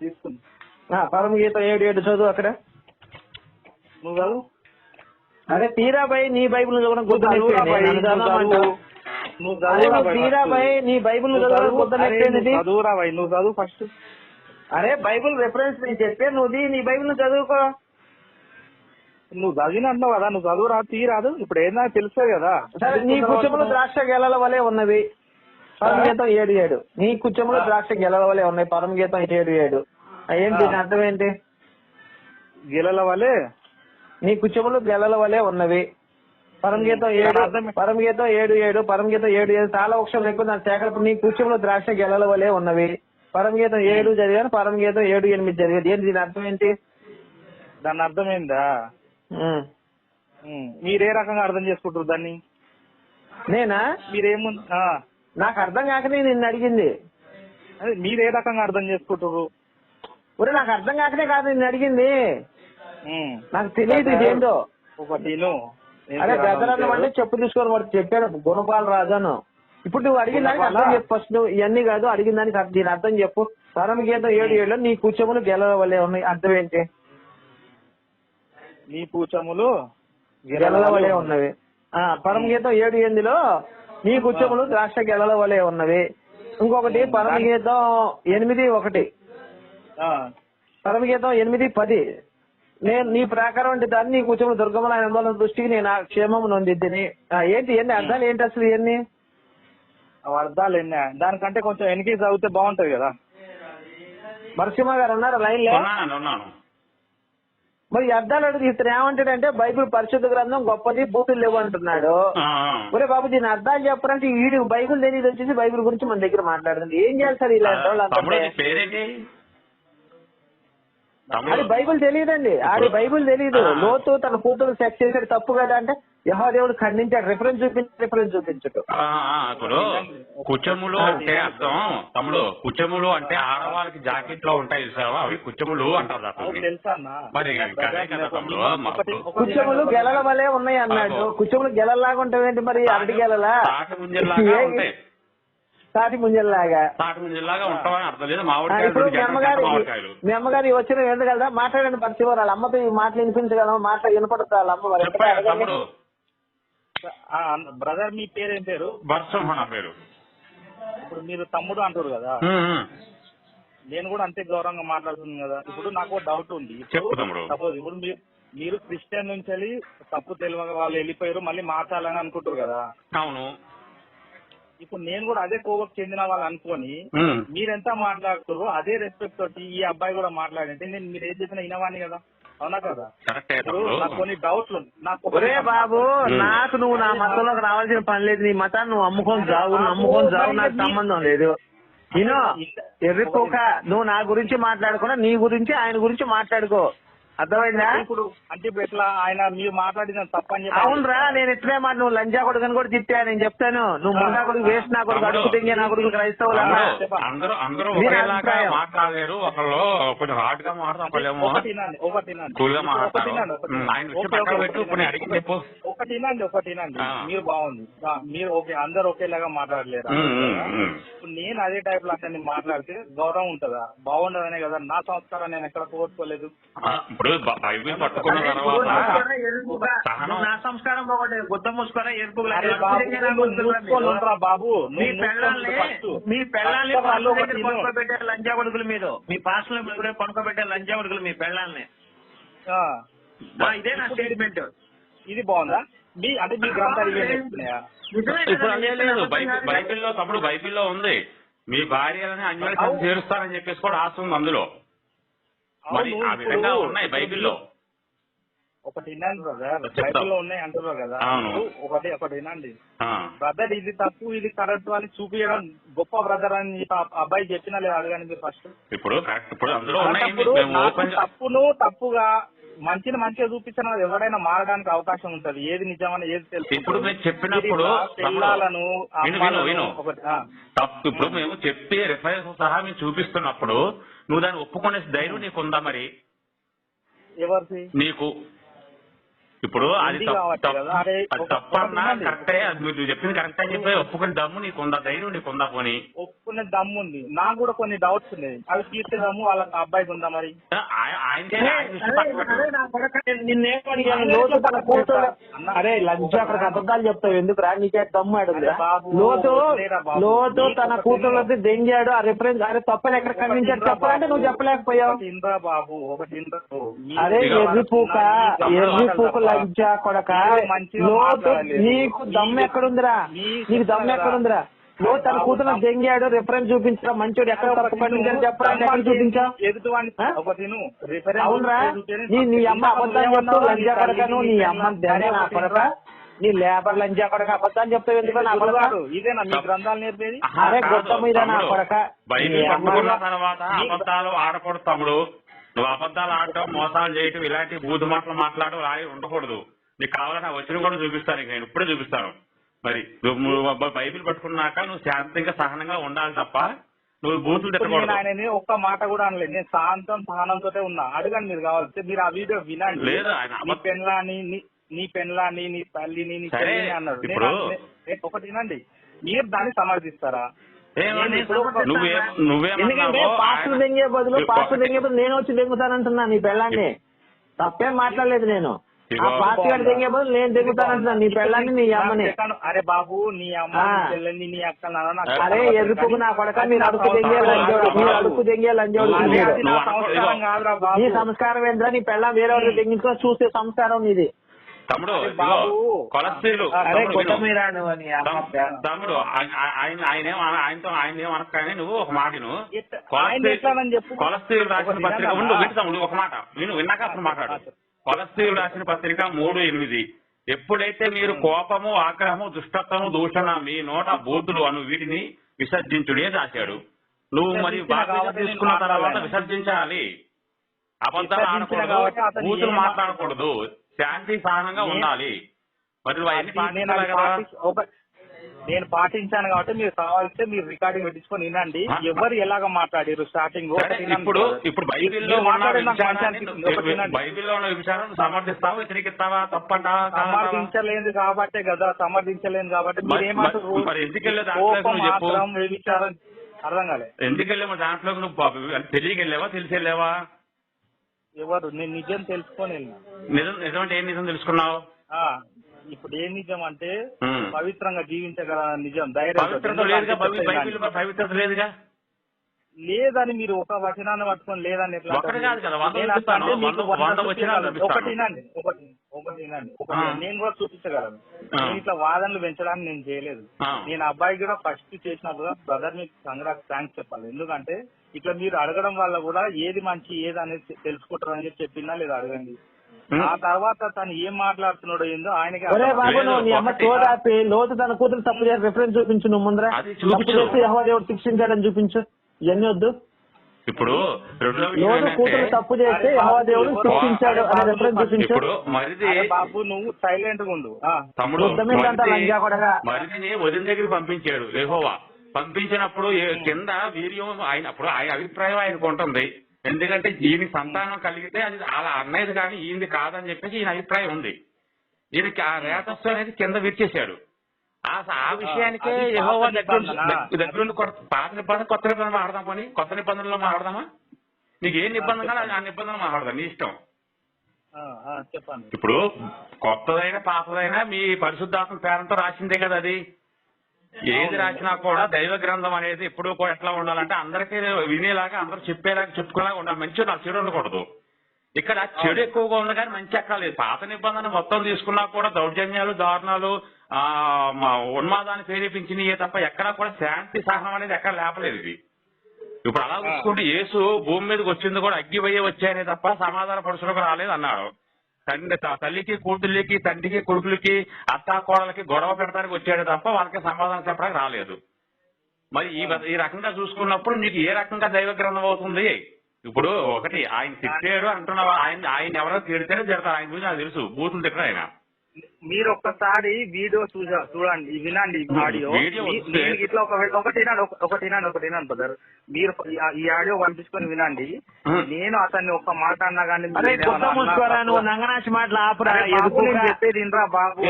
తీసుకున్నా పరమగీతం 7:7 చదువు అక్కడ. నువ్వు చదువు. అరే తీరా భయ్ నీ బైబుల్ చదవడం తీరా భయ్ నీ బైబుల్ చదువురా భయ్, నువ్వు చదువు ఫస్ట్. అరే బైబుల్ రెఫరెన్స్ నేను చెప్పే నువ్వు నీ బైబుల్ చదువుకో. నువ్వు చదివినన్నావు కదా, నువ్వు చదువురా తీరాదు. ఇప్పుడు ఏదైనా తెలుస్తుంది కదా. నీ కుచ్చములు ద్రాక్ష గెలల వలె ఉన్నవి పరమగీతం 7:7. నీ కుచ్చములు ద్రాక్ష గెలల వలె ఉన్నాయి పరమగీతం 7:7. ఏంటి అర్థం ఏంటి? గెలల వలె నీ కుచ్చములు గెలల వలె ఉన్నవి పరమగీతం 7. పరమగీతం 7:7. పరమగీతం 7:7 చాలా వృక్షం ఎక్కువ దాని సేకరణ. నీ కుచ్చములు ద్రాక్ష గెలల వలె ఉన్నవి పరమగీతం 7 చదివాను, పరమగీతం 7:8 చదివాను. ఏంటి దీని అర్థం ఏంటి? దాని అర్థమైందా? మీరే రకంగా అర్థం చేసుకుంటారు దాన్ని? నేనా? మీరేము నాకు అర్థం కాకనే నిన్ను అడిగింది. అదే మీరే రకంగా అర్థం చేసుకుంటారు? ఒరే నాకు అర్థం కాకనే కాదు నిన్ను అడిగింది, నాకు తెలియదు ఇదేంటో. ఒకటి అదే బెదరన్నం అంటే చెప్పు తీసుకొని వాడు చెప్పాడు గుణపాల రాజాను. ఇప్పుడు నువ్వు అడిగిన దానికి అర్థం చెప్పు ఫస్ట్. నువ్వు ఇవన్నీ కాదు, అడిగిన దానికి దీని అర్థం చెప్పు. పరమగీతం 7:7 నీ కుచ్చములు గెలల వలె ఉన్నాయి అర్థం ఏంటి? నీ కూచములు గెలల వలె ఉన్నవి. పరమగీతం 7:8 నీ కుచ్చములు ద్రాక్ష గెలల వలె ఉన్నవి. ఇంకొకటి పరమగీతం 8:1. పరమగీతం 8:10 నేను నీ ప్రాకారం అంటే దాన్ని నీ కుచ్చములు దుర్గముల ఆందోళన దృష్టికి నేను క్షేమము నొందిద్దని. ఏంటి ఎన్ని అర్థాలు ఏంటి అసలు ఇవన్నీ? అర్థాలు ఎన్ని? దానికంటే కొంచెం వెనక్కి చదివితే బాగుంటది కదా. నరసింహ గారు ఉన్నారా లైన్ లో? మరి అర్థాలు అడుగు. ఇతను ఏమంటాడంటే బైబిల్ పరిశుద్ధ గ్రంథం గొప్పది, బూతులు లేవు అంటున్నాడు. ఒరే బాబు దీని అర్థాలు చెప్పారంటే వీడి బైబిల్ తెలియదు వచ్చేసి బైబిల్ గురించి మన దగ్గర మాట్లాడుతుంది. ఏం చేయాలి సార్ ఇలాంటి వాళ్ళు? అది బైబిల్ తెలియదండి, ఆడి బైబిల్ తెలియదు. లోతు తన కూతురు సెక్స్ చేసాడు తప్పు కదా అంటే యెహోవాదేవుడు ఖండించాడు. రిఫరెన్స్ చూపించడు. ఇప్పుడు కుచములు అంటే అర్థం తమ్ముడు, కుచములు అంటే ఆడవాళ్ళకి జాకెట్ లో ఉంటాయి చూసావా, అవి కుచములు అంటారు. మరి కుచ్చములు గెలల వలె ఉన్నాయి అన్నాడు. కుచ్చములు గెలలాగా ఉంటావేంటి మరి? అరటి గెలలా? తాటి ముంజల్లాగా ఉంటామని అర్థం లేదు. ఇప్పుడు మీ అమ్మగారు వచ్చిన ఎందుకలదా మాట్లాడండి పరిస్థితి. వాళ్ళ అమ్మతో ఈ మాటలు వినిపించగలము, మాటలు వినపడుతుంది వాళ్ళ అమ్మ. బ్రదర్ మీ పేరు ఏం పేరు? పేరు. ఇప్పుడు మీరు తమ్ముడు అంటారు కదా, నేను కూడా అంతే గౌరవంగా మాట్లాడుతున్నాను కదా. ఇప్పుడు నాకు డౌట్ ఉంది. సపోజ్ ఇప్పుడు మీరు క్రిస్టియన్ నుంచి వెళ్ళి తప్పు తెలియక వాళ్ళు వెళ్ళిపోయారు, మళ్ళీ మార్చాలని అనుకుంటారు కదా. అవును. ఇప్పుడు నేను కూడా అదే కోవకు చెందిన వాళ్ళు అనుకోని మీరెంత మాట్లాడుతారో అదే రెస్పెక్ట్ తోటి ఈ అబ్బాయి కూడా మాట్లాడంటే నేను మీరు ఏం చెప్పినా వినవాని కదా. అవునా కదా? నాకు కొన్ని డౌట్లు. ఒరే బాబు నాకు నువ్వు నా మతంలోకి రావాల్సిన పని లేదు. నీ మతాన్ని నువ్వు అమ్ముకొని జావు నాకు సంబంధం లేదు. ఎర్రిపోక నువ్వు నా గురించి మాట్లాడుకున్నా, నీ గురించి ఆయన గురించి మాట్లాడుకో. అర్థమైందా? ఇప్పుడు అంటే ఇప్పుడు ఎట్లా ఆయన మీరు మాట్లాడిన తప్పని? అవునరా, నేను ఎట్లే మాట నువ్వు లంజా కొడుకుని కూడా తిట్టా. నేను చెప్తాను నువ్వు ముందా కొడుకు వేస్ట్ నా కొడుకు అడుగు తింగే నా కొడుకు క్రైస్తవులు మాట్లాడారు. ఒకళ్ళు కొంచెం హార్డ్ గా మాట్లాడలేము. ఒకటినండి మీరు బాగుంది, మీరు ఓకే అందరు ఒకేలాగా మాట్లాడలేరు. నేను అదే టైప్ లో అతన్ని మాట్లాడితే గౌరవం ఉంటుందా? బాగుండదనే కదా నా సంస్కారం. నేను ఎక్కడ కోరుకోలేదు. ఇప్పుడు బైబిల్ పట్టుకున్న తర్వాత నా సంస్కారం గుద్ద మూసుకొని బాబు మీ పెళ్ళాన్ని పనుకోబెట్టారు లంజా కొడుకుల మీద, మీ పాస్టర్లు పనుకోబెట్టారు లంజా కొడుకులు మీ పెళ్ళాన్ని. ఇదే నా స్టేట్మెంట్. ఇది బాగుందా? మీ అంటే మీ గ్రంథాలు ఇప్పుడు అదే లేదు. బైబిల్లో తప్పుడు బైబిల్లో ఉంది మీ భార్యలని అన్యాయం చేరుస్తారని చెప్పేసి కూడా ఆశ ఉంది అందులో. మరి ఆ విధంగా ఉన్నాయి బైబిల్లో. ఒకటి వినండి బ్రదర్, బైబిల్లో ఉన్నాయి అంటున్నారు కదా. ఒకటి వినండి బ్రదర్, ఇది తప్పు ఇది కరెక్ట్ అని చూపించడం గొప్ప బ్రదర్ అని అబ్బాయి చెప్పినా లేదు అడగండి మీరు ఫస్ట్. ఇప్పుడు తప్పును తప్పుగా మంచిని మంచిగా చూపించిన ఎవరైనా మారడానికి అవకాశం ఉంటది. ఏది నిజమని ఏది తెలుసు. ఇప్పుడు మేము చెప్పినప్పుడు పిల్లలను ఇప్పుడు మేము చెప్పి రిఫరెన్స్ సహా మేము చూపిస్తున్నప్పుడు నువ్వు దాన్ని ఒప్పుకునే ధైర్యం నీకు ఉందా? మరి ఎవరికి? నీకు ఇప్పుడు అది ఉంది కాబట్టి కదా. అరే తప్పన్నా కరెక్టే, అది మీరు చెప్పింది కరెక్ట్ అని చెప్పి ఒప్పుకునే దమ్ము నీకుందా, ధైర్యం నీకుందా? పోనీ ఒప్పుకునే దమ్ము ఉంది, నాకు కూడా కొన్ని డౌట్స్ ఉన్నాయి, అవి తీర్చే దమ్ము వాళ్ళ అబ్బాయికి ఉందా మరి? అరే లంచ్ అక్కడికి అబద్ధాలు చెప్తావు ఎందుకు రా, నీకే దమ్ము ఆడుందిరా? లోతు తన కూతుళ్ళకి దెంగాడు, ఆ రిఫరెన్స్ అరే తప్పని ఎక్కడ ఖండించాడు చెప్పాలంటే నువ్వు చెప్పలేకపోయావు. బాబు ఒకటి అరే ఎర్రి పూక లంచ కొడక, లోతు నీకు దమ్ము ఎక్కడుందిరా, నీకు దమ్ము ఎక్కడుందిరా? లో తన కూతురు దెంగాడు, రిఫరెన్స్ చూపించరా, మంచోడు ఎక్కడ తప్పు ఖండించాడు చెప్పాలంటే ఎక్కడ చూపించావు? అవునరా, నీ అమ్మ అబద్ధాలు చెప్తావు లంచా కొడకను, నీ అమ్మ నా కొడక, నీ లేబర్ లంచా కొడక అబద్ధాలు చెప్తావు ఎందుకు నా కొడక? ఇదేనా మీ గ్రంథాలు నేర్పేది? అరే గొప్ప మీద నా కొడక. తర్వాత అబద్ధాలు ఆడకూడదు తమ్ముడు, నువ్వు అబద్ధాలు ఆడటం, మోసాలు చేయటం, ఇలాంటి బూతు మాటలు మాట్లాడటం రాయి ఉండకూడదు. నీకు కావాలని వచ్చిన కూడా చూపిస్తాను, నేను ఇప్పుడే చూపిస్తాను. మరి నువ్వు బైబిల్ పట్టుకున్నాక నువ్వు శాంతంగా సహనంగా ఉండాలి తప్ప నువ్వు బూతులు తిట్టకూడదు. ఆయన ఒక్క మాట కూడా అనలేదు, నేను సహనంతో ఉన్నా. అడగండి మీరు కావాల్సి, మీరు ఆ వీడియో వినండి. లేదు ఆయన పెన్లాని నీ తల్లిని నీ తల్లిని అన్నాడు. ఇప్పుడు ఒకటి వినండి, మీరు దాన్ని సమర్థిస్తారా? ఎందుకంటే పాస్టర్ దెంగే బదులు నేను వచ్చి దెంగుతానంటున్నా నీ పెళ్ళాన్ని. తప్పేం మాట్లాడలేదు నేను. ఆ పాస్టర్ గారు దెంగే బదులు నేను దెంగుతానంటున్నా నీ పెళ్ళాన్ని, నీ అమ్మని. అరే బాబు నీ అమ్మ చెల్లెని నీ అక్క. అరే ఎరుపుకు నా కొడక, మీరు అడుగు దెంగే లంజోడు, మీరు అడుగు దెంగే లంజోడు. నీ సంస్కారం ఏంద్రా? నీ పెళ్ళం వేరే వాళ్ళు దెంగించుకో చూసే సంస్కారం నీది. తమ్ముడు కొలస్ట్రీలు తమ్ముడు ఆయన ఏమనగానే నువ్వు ఒక మాటను కొలస్ట్రీలు రాసిన పత్రిక ఉండు వింటు తమ్ముడు ఒక మాట నేను విన్నాక అసలు మాట్లాడు. కొలస్ట్రీలు రాసిన పత్రిక 3:8 ఎప్పుడైతే మీరు కోపము, ఆగ్రహము, దుష్టత్వము, దూషణ, మీ నోట బూతులు అను వీటిని విసర్జించుడే రాశాడు. నువ్వు మరి బాధ్యత తీసుకున్న తర్వాత విసర్జించాలి. అబద్ధాలు ఆడకూడదు, బూతులు మాట్లాడకూడదు, శాంతి సహనంగా ఉండాలి. మరి నేను పాటించాను కాబట్టి మీరు కావాల్సి మీరు రికార్డింగ్ పెట్టించుకొని వినండి ఎవరు ఎలాగ మాట్లాడారు స్టార్టింగ్. ఇప్పుడు బైబిల్లో ఉన్న విషయాలను సమర్థిస్తావా, వ్యతిరేకిస్తావా? తప్పంటావా? సమర్థించలేదు కాబట్టే కదా, సమర్థించలేదు కాబట్టి మీరు ఏమంటారు? మరి ఎందుకెళ్ళే దాంట్లో చెప్పు, అర్థం కాలేదు. ఎందుకెళ్ళావు దాంట్లో? నువ్వు తెలియకెళ్ళావా, తెలిసేళ్ళావా? ఎవరు? నేను నిజం తెలుసుకొని వెళ్ళినా. నిజం అంటే ఏం నిజం తెలుసుకున్నావు? ఇప్పుడు ఏ నిజం అంటే పవిత్రంగా జీవించగల నిజం. పవిత్రత లేదుగా. లేదని మీరు ఒక వచనాన్ని పట్టుకొని లేదని ఎట్లా? ఒకటి వినండి, నేను కూడా చూపించగలను. నేను ఇట్లా వాదనలు పెంచడానికి నేను చేయలేదు. నేను అబ్బాయి కూడా ఫస్ట్ చేసినప్పుడు బ్రదర్ మీకు థ్యాంక్స్ చెప్పాలి. ఎందుకంటే ఇట్లా మీరు అడగడం వల్ల కూడా ఏది మంచి ఏది అనేది తెలుసుకుంటారని చెప్పి చెప్పిందా లేదా అడగండి. ఆ తర్వాత తను ఏం మాట్లాడుతున్నాడో ఏందో ఆయనకి. లోతు తన కూతురు తప్పు చేసి రిఫరెన్స్ చూపించు, నువ్వు ముందర యెహోవా దేవుడు శిక్షించాడని చూపించు. ఇవన్నీ వద్దు. ఇప్పుడు కూతురు తప్పు చేస్తే యెహోవా దేవుడు శిక్షించాడు అనే రిఫరెన్స్ చూపించు. బాబు నువ్వు సైలెంట్ గా ఉండు. తమ్ముడు మరిదిని వదిన దగ్గరికి పంపించాడు యెహోవా. పంపించినప్పుడు కింద వీర్యం అయినప్పుడు ఆయన అభిప్రాయం ఆయనకు ఉంటుంది. ఎందుకంటే ఈయన సంతానం కలిగితే అది అలా అన్నది కానీ ఈయనది కాదని చెప్పేసి ఈయన అభిప్రాయం ఉంది. ఈయనకి ఆ రేతస్సు అనేది కింద విరిచేశాడు. ఆ విషయానికే యెహోవా దగ్గరుండి పాత నిబంధన కొత్త నిబంధన మాట్లాడదాం, పని కొత్త నిబంధనలో మాట్లాడదామా? నీకు ఏ నిబంధన కానీ ఆ నిబంధన మాట్లాడదాం, నీ ఇష్టం. చెప్పండి. ఇప్పుడు కొత్తదైనా పాతదైనా మీ పరిశుద్ధాత్మ పేరంతో రాసిందే కదా అది. ఏది రాసినా కూడా దైవ గ్రంథం అనేది ఎప్పుడు కూడా ఎట్లా ఉండాలంటే అందరికీ వినేలాగా, అందరూ చెప్పేలాగా, చెప్పుకునేలాగా ఉండాలి. మంచి నాకు చెడు ఉండకూడదు. ఇక్కడ చెడు ఎక్కువగా ఉంది కానీ మంచి ఎక్కలేదు. పాత నిబంధన మొత్తం తీసుకున్నా కూడా దౌర్జన్యాలు, దారుణాలు, ఉన్మాదాన్ని ప్రేరేపించినయే తప్ప ఎక్కడా కూడా శాంతి సహనం అనేది ఎక్కడ లేపలేదు. ఇది ఇప్పుడు అలా చూసుకుంటే యేసు భూమి మీదకి వచ్చింది కూడా అగ్గిపోయే వచ్చాయనే తప్ప సమాధాన పరుషులకు రాలేదు అన్నాడు. తల్లికి కూతుళ్ళకి, తండ్రికి కొడుకులకి, అత్తా కోడలకి గొడవ పెడతానికి వచ్చాడు తప్ప వాళ్ళకి సమాధానం చెప్పడానికి రాలేదు. మరి ఈ రకంగా చూసుకున్నప్పుడు నీకు ఏ రకంగా దైవ గ్రంథం అవుతుంది? ఇప్పుడు ఒకటి ఆయన తిట్టాడు అంటున్నావా? ఆయన ఎవరో తిడితేనే తిడతారు. ఆయన గురించి నాకు తెలుసు, బూతులు తిట్టరు ఆయన. మీరు ఒక్కసారి వీడియో చూడండి, వినండి ఆడియో. నేను ఇట్లా ఒకటినాను బ్రదర్, మీరు ఈ ఆడియో పంపించుకొని వినండి. నేను అతన్ని ఒక్క మాట అన్నా కానీ నంగనాచి మాటలు ఆపురా, చెప్పేది ఇంద్రా బాబు,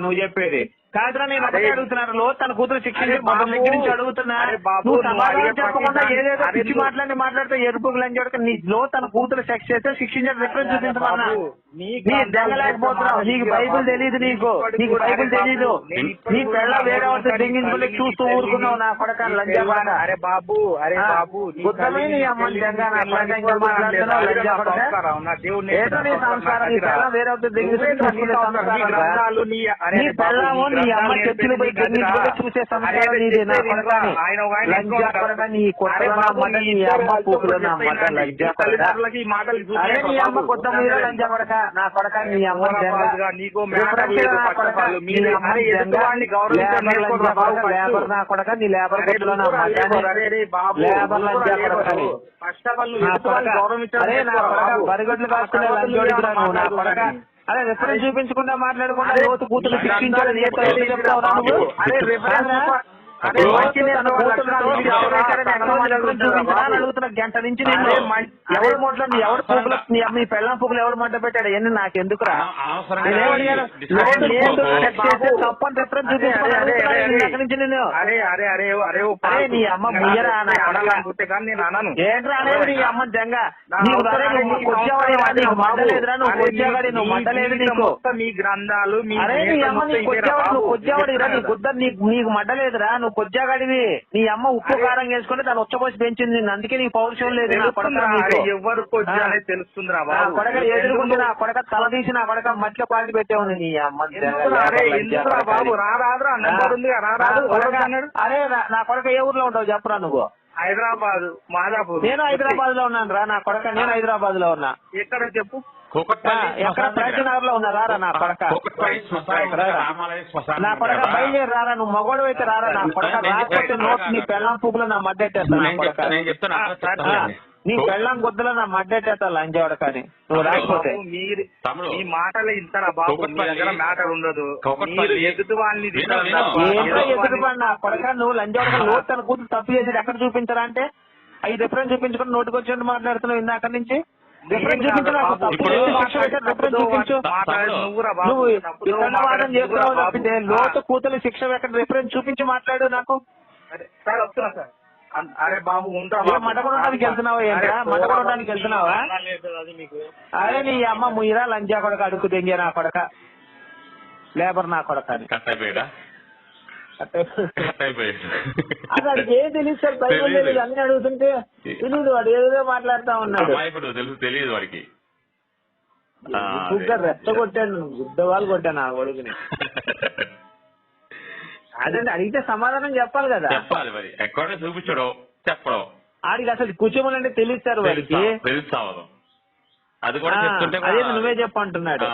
నువ్వు చెప్పేది కాదురా. నేను ఒకటే అడుగుతున్నాను, తన కూతురు శిక్షించి మొదటి దగ్గర నుంచి అడుగుతున్నా. నువ్వు సమాధానం చెప్పకుండా ఏదేదో పిచ్చి మాట్లాడితే ఎరుపుకు లంచాడు. నీలో తన కూతురు సెక్స్ చేస్తే శిక్షించే రిఫరెన్స్ చూపించమన్నా. నీ దెంగలేకపోతున్నావు, నీకు బైబుల్ తెలియదు, నీకు బైబుల్ తెలీదు. నీ పిల్ల వేరే వాళ్ళతో దింగించుకుని చూస్తూ ఊరుకున్నావు నా కొడక లంజా బాగా. అరే బాబు గుద్దమే నీ అమ్మని దెంగ మాట్లాడుతున్నావు లంజా కొడక. ఏదో నీ సంస్కారం, నీ పిల్ల వేరే వాళ్ళతో దింగించుకుని చూసుకునే సంస్కారం. నీ పిల్లము నీ అమ్మ చర్చిలు పోయి దింగించుకుని చూసే సంస్కారం నీది నా కొడక. లంజా కొడక, నీ కొట్టలో నా మాట, నీ అమ్మ పూకులో నా మాట లంజా కొడక. అరే నీ అమ్మ కొత్త మీద లంజా కొడక నా కొడక. నీ అమ్మ లేబర్ నా కొడక, నీ లేబర్ కొట్టులో నా మాట లేబర్ లంజా కొడక. అరే నా కొడక బరిగొడ్లు కాసుకునే లంజోడికి నువ్వు నా కొడక. అదే రిఫరెన్స్ చూపించకుండా మాట్లాడకుండా యువత కూతురు శిక్షించాలని చెప్తావు నువ్వు. అడుగుతున్నా గంట నుంచి నేను ఎవరు మాట్లాడి ఎవరు పూకులు మీ పెళ్ళం పూకులు ఎవరు మంట పెట్టాడు ఎన్ని నాకు ఎందుకురా. తప్పని రిఫరెన్స్ చూపించుకోవాలి నుంచి నేను. నీ అమ్మ ముయ్యరా ఏంట్రా అనేది నీ అమ్మ జంగ. నీకు వచ్చేవాడిరా, నీకు మంటలేదురా, నువ్వు వచ్చేవాడి, నువ్వు మంటలేదు నీకు. మీ గ్రంథాలు అరే నీ అమ్మ నీకు వచ్చేవాడు, నువ్వు వచ్చేవాడిరా, నీ గుద్ద నీకు మంటలేదురా, నువ్వు కొజ్జాగాడివి. నీ అమ్మ ఉప్పు కారం వేసుకుని దాన్ని ఉచ్చపోసి పెంచింది, అందుకే నీకు పౌరుషం లేదు. ఎవరు తెలుస్తుందిరా కొడక ఎదురుకుంటే నా కొడక తల తీసి నా కొడక మట్ల పాటి పెట్టేవుంది నీ అమ్మ. అరే నా కొడక ఏ ఊర్లో ఉంటావు చెప్పరా నువ్వు. హైదరాబాద్ మాదాపూర్. నేను హైదరాబాద్ లో ఉన్నాను రా నా కొడక, నేను హైదరాబాద్ లో ఉన్నా. ఎక్కడ చెప్పు. ఎక్కడ ప్రజనగర్ లో ఉన్నా రారా నా కొడక. నా కొడక బయలుదేరి రారా, నువ్వు మగోడు అయితే రారా నా కొడక. రాకపోతే నోట్ నీ పెళ్ళం పువ్వులో నా మడ్డెట్టేస్తా నా కొడక. నీ పెళ్ళం గుద్దలో నా మడ్డెట్టేస్తా లంజవాడ. కానీ నువ్వు రాకపోతే ఈ మాటలు ఇంతరా బాబు, మ్యాటర్ ఉండదు. ఎదురుపడి నా కొడక నువ్వు లంజవాడ. లోటు తన కూతురు తప్పు చేసేది ఎక్కడ చూపించరా అంటే 5 డిఫరెన్స్ చూపించుకుని నోటికి వచ్చినట్టు మాట్లాడుతున్నావు ఇందాక నుంచి. డిఫరెన్స్ చూపించు, నువ్వు ఇతన్నవాదం చేస్తున్నావు తప్పితే లోటు కూతురు శిక్ష ఎక్కడ రిఫరెన్స్ చూపించి మాట్లాడు నాకు. అరే బాబు మటకొనడానికి వెళ్తున్నావా ఏంట్రా, మటకొనడానికి వెళ్తున్నావా. అరే నీ అమ్మ ముయ్యరా లంజా కొడక, అడుగు దెంగే నా కొడక, లేబర్ నా కొడక. అది ఏం తెలియదు సార్, బైబుల్ తెలియదు అన్ని అడుగుతుంటే తెలియదు. వాడు ఏదో మాట్లాడుతా ఉన్నాడు, తెలియదు వాడికి. రెచ్చగొట్టాను, గుద్దవాళ్ళు కొట్టాను ఆ కొడుకుని. అదే అడిగితే సమాధానం చెప్పాలి కదా. చెప్పాలి మరి, ఎక్కడ చూపించడం చెప్పడం. ఆడికి అసలు కూర్చోమనంటే తెలుస్తారు వాడికి, తెలుస్తావు. అది కూడా చెప్తుంటే అదే నువ్వే చెప్పంటున్నాడు.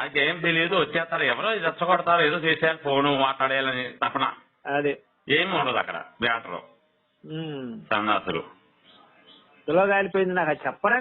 అది ఏం తెలియదు, వచ్చేస్తారు ఎవరో రెచ్చగొడతారు, ఏదో చేశారు, ఫోను మాట్లాడేయాలని తపన. అదే ఏమి ఉండదు అక్కడ మ్యాటర్. సన్నాసులు తులో కాలిపోయింది నాకు చెప్పరా.